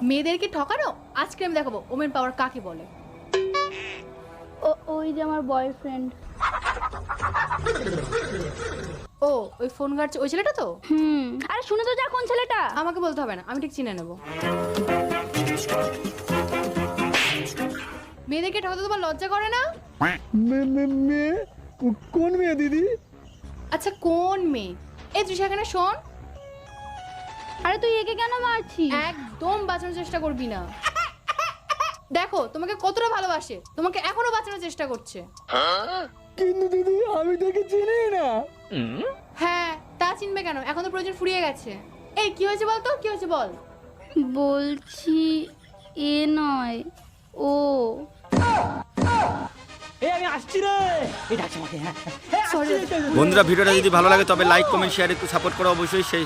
মেয়েদেরকে ঠকানো আজকে আমি দেখাবো ওমেন পাওয়ার কাকে বলে। ওই যে আমার বয়ফ্রেন্ড। ও ওই ফোন ঘাটছে ওই ছেলেটা তো? আরে শুনে তো যা, কোন ছেলেটা? আমাকে বলতে হবে না, আমি ঠিক চিনে নেব। মেয়েদেরকে ঠকাতে তোমার লজ্জা করে না? মেয়ে? কোন মেয়ে দিদি? আচ্ছা কোন মেয়ে? এই তুই সেখানে শোন। আরে তুই একে কেন মারছিস? একদম বাঁচানোর চেষ্টা করবি না। দেখো তোমাকে কতটা ভালোবাসে, তোমাকে এখনো বাঁচানোর চেষ্টা করছে। কিন্তু দিদি আমি তাকে চিনি না। হ্যাঁ তা চিনবে কেন, এখন তো প্রয়োজন ফুরিয়ে গেছে। এই কি হয়েছে বল তো, কি হয়েছে বল। বলছি এ নয় ও। আমি আসছি রে। এই ডাকছে আমাকে। হ্যাঁ সরি বন্ধুরা ভিডিওটা যদি ভালো লাগে তবে লাইক কমেন্ট শেয়ার একটু সাপোর্ট করো অবশ্যই। সেই